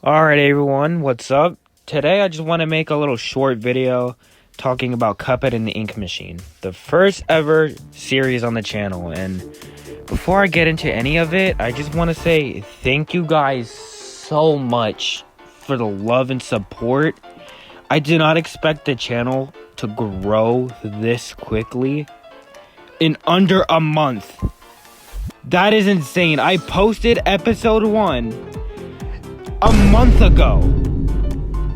Alright everyone, what's up? Today I just want to make a little short video talking about Cuphead and the Ink Machine, the first ever series on the channel. And before I get into any of it, I just want to say thank you guys so much for the love and support. I did not expect the channel to grow this quickly in under a month. That is insane. I posted episode 1 a month ago.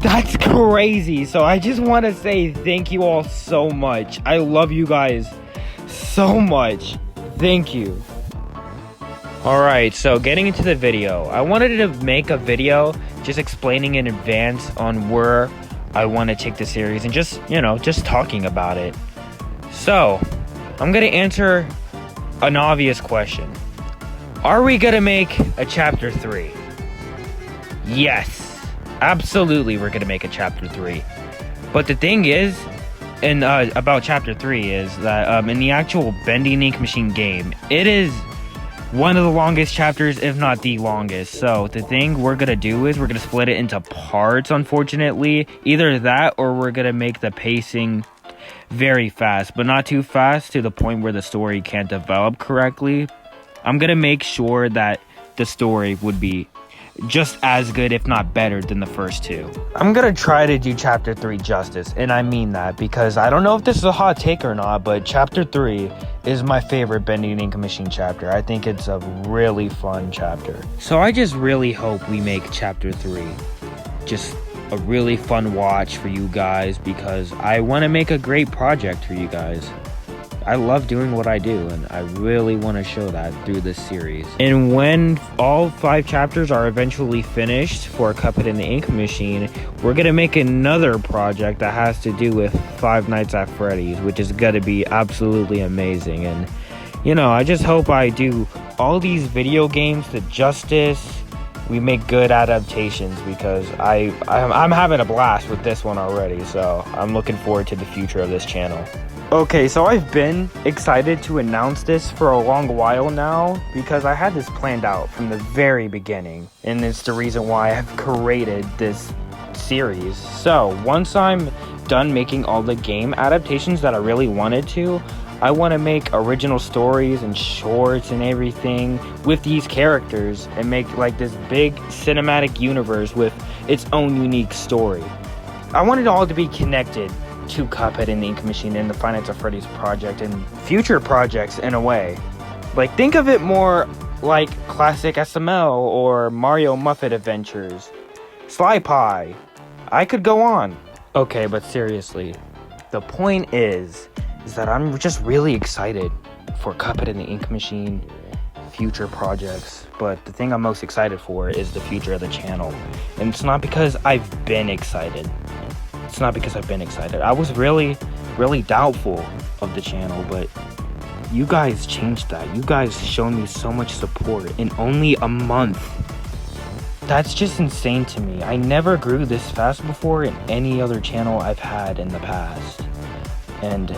That's crazy. So I just want to say thank you all so much. I love you guys so much. Thank you. Alright, so getting into the video. I wanted to make a video just explaining in advance on where I want to take the series and just talking about it. So, I'm going to answer an obvious question. Are we going to make a chapter 3? Yes, absolutely we're going to make a chapter 3. But the thing is, about chapter 3 is that in the actual Bending Ink Machine game, it is one of the longest chapters, if not the longest. So the thing we're going to do is we're going to split it into parts, unfortunately. Either that or we're going to make the pacing very fast, but not too fast to the point where the story can't develop correctly. I'm going to make sure that the story would be just as good, if not better, than the first two. I'm gonna try to do chapter 3 justice, and I mean that because I don't know if this is a hot take or not, but chapter 3 is my favorite Bending Ink Machine chapter. I think it's a really fun chapter. So I just really hope we make chapter 3 just a really fun watch for you guys, because I want to make a great project for you guys. I love doing what I do, and I really want to show that through this series. And when all 5 chapters are eventually finished for Cuphead and the Ink Machine, we're going to make another project that has to do with Five Nights at Freddy's, which is going to be absolutely amazing. And, I just hope I do all these video games the justice. We make good adaptations, because I'm having a blast with this one already, so I'm looking forward to the future of this channel. Okay, so I've been excited to announce this for a long while now, because I had this planned out from the very beginning, and it's the reason why I've created this series. So, once I'm done making all the game adaptations that I really wanted to, I want to make original stories and shorts and everything with these characters and make like this big cinematic universe with its own unique story. I want it all to be connected to Cuphead and the Ink Machine and the Five Nights at Freddy's project and future projects in a way. Like, think of it more like classic SML or Mario Muffet Adventures, Sly Pie. I could go on. Okay, but seriously, the point is that I'm just really excited for Cuphead and the Ink Machine future projects. But the thing I'm most excited for is the future of the channel. And it's not because I've been excited. I was really, really doubtful of the channel, but you guys changed that. You guys shown me so much support in only a month. That's just insane to me. I never grew this fast before in any other channel I've had in the past. And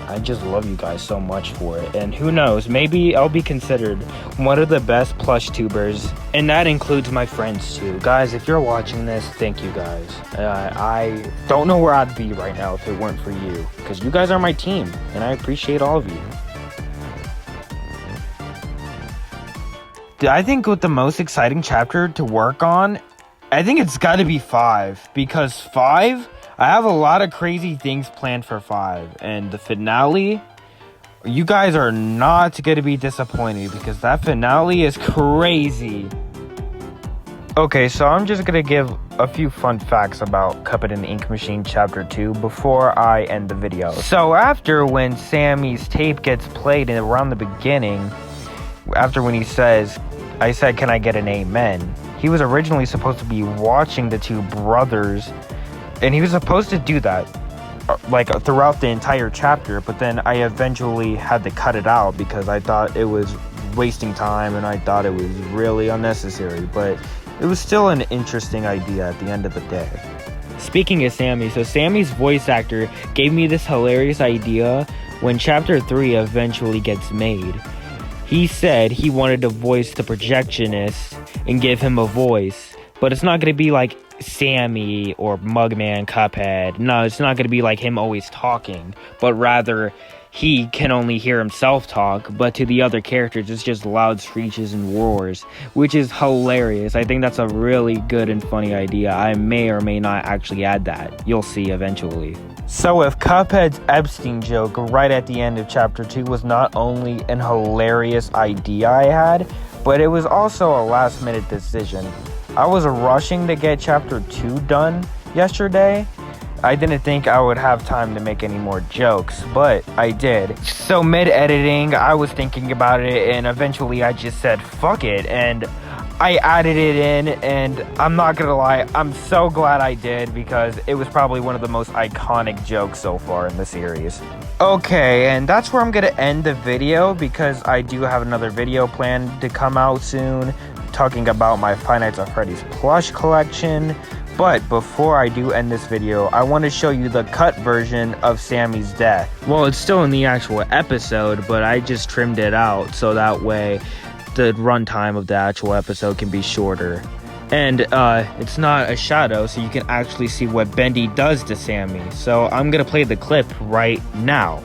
I just love you guys so much for it. And who knows, maybe I'll be considered one of the best plush tubers, and that includes my friends too. Guys, if you're watching this, thank you guys. I don't know where I'd be right now if it weren't for you, because you guys are my team, and I appreciate all of you. I think with the most exciting chapter to work on, I think it's got to be 5, because 5, I have a lot of crazy things planned for 5, and the finale, you guys are not going to be disappointed, because that finale is crazy. Okay, so I'm just going to give a few fun facts about Cuphead and the Ink Machine Chapter 2 before I end the video. So after when Sammy's tape gets played around the beginning, after when he says, "I said, can I get an amen?" He was originally supposed to be watching the two brothers, and he was supposed to do that like throughout the entire chapter, but then I eventually had to cut it out because I thought it was wasting time and I thought it was really unnecessary, but it was still an interesting idea at the end of the day. Speaking of Sammy, so Sammy's voice actor gave me this hilarious idea when chapter 3 eventually gets made. He said he wanted to voice the projectionist and give him a voice, but it's not going to be like Sammy or Mugman Cuphead. No, it's not going to be like him always talking, but rather he can only hear himself talk, but to the other characters, it's just loud screeches and roars, which is hilarious. I think that's a really good and funny idea. I may or may not actually add that. You'll see eventually. So if Cuphead's Epstein joke right at the end of Chapter 2 was not only an hilarious idea I had, but it was also a last-minute decision. I was rushing to get Chapter 2 done yesterday. I didn't think I would have time to make any more jokes, but I did. So mid-editing, I was thinking about it, and eventually I just said, fuck it, and I added it in, and I'm not gonna lie, I'm so glad I did, because it was probably one of the most iconic jokes so far in the series. Okay, and that's where I'm gonna end the video, because I do have another video planned to come out soon, talking about my Five Nights at Freddy's plush collection. But before I do end this video, I want to show you the cut version of Sammy's death. Well, it's still in the actual episode, but I just trimmed it out so that way the runtime of the actual episode can be shorter. And it's not a shadow, so you can actually see what Bendy does to Sammy. So I'm gonna play the clip right now.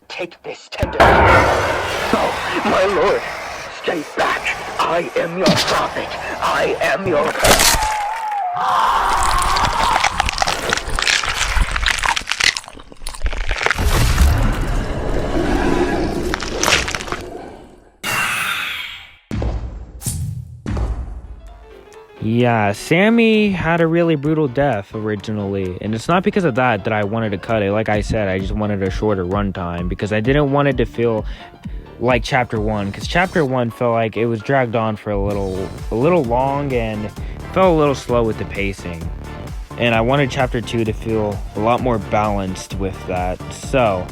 Take this tender. Oh, my lord, stay back. I am your prophet. I am your... Yeah, Sammy had a really brutal death originally, and it's not because of that I wanted to cut it. Like I said, I just wanted a shorter runtime because I didn't want it to feel like Chapter 1, because Chapter 1 felt like it was dragged on for a little long and felt a little slow with the pacing. And I wanted Chapter 2 to feel a lot more balanced with that. So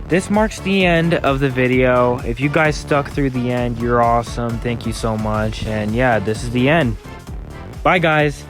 this marks the end of the video. If you guys stuck through the end, you're awesome. Thank you so much. And yeah, this is the end. Bye, guys.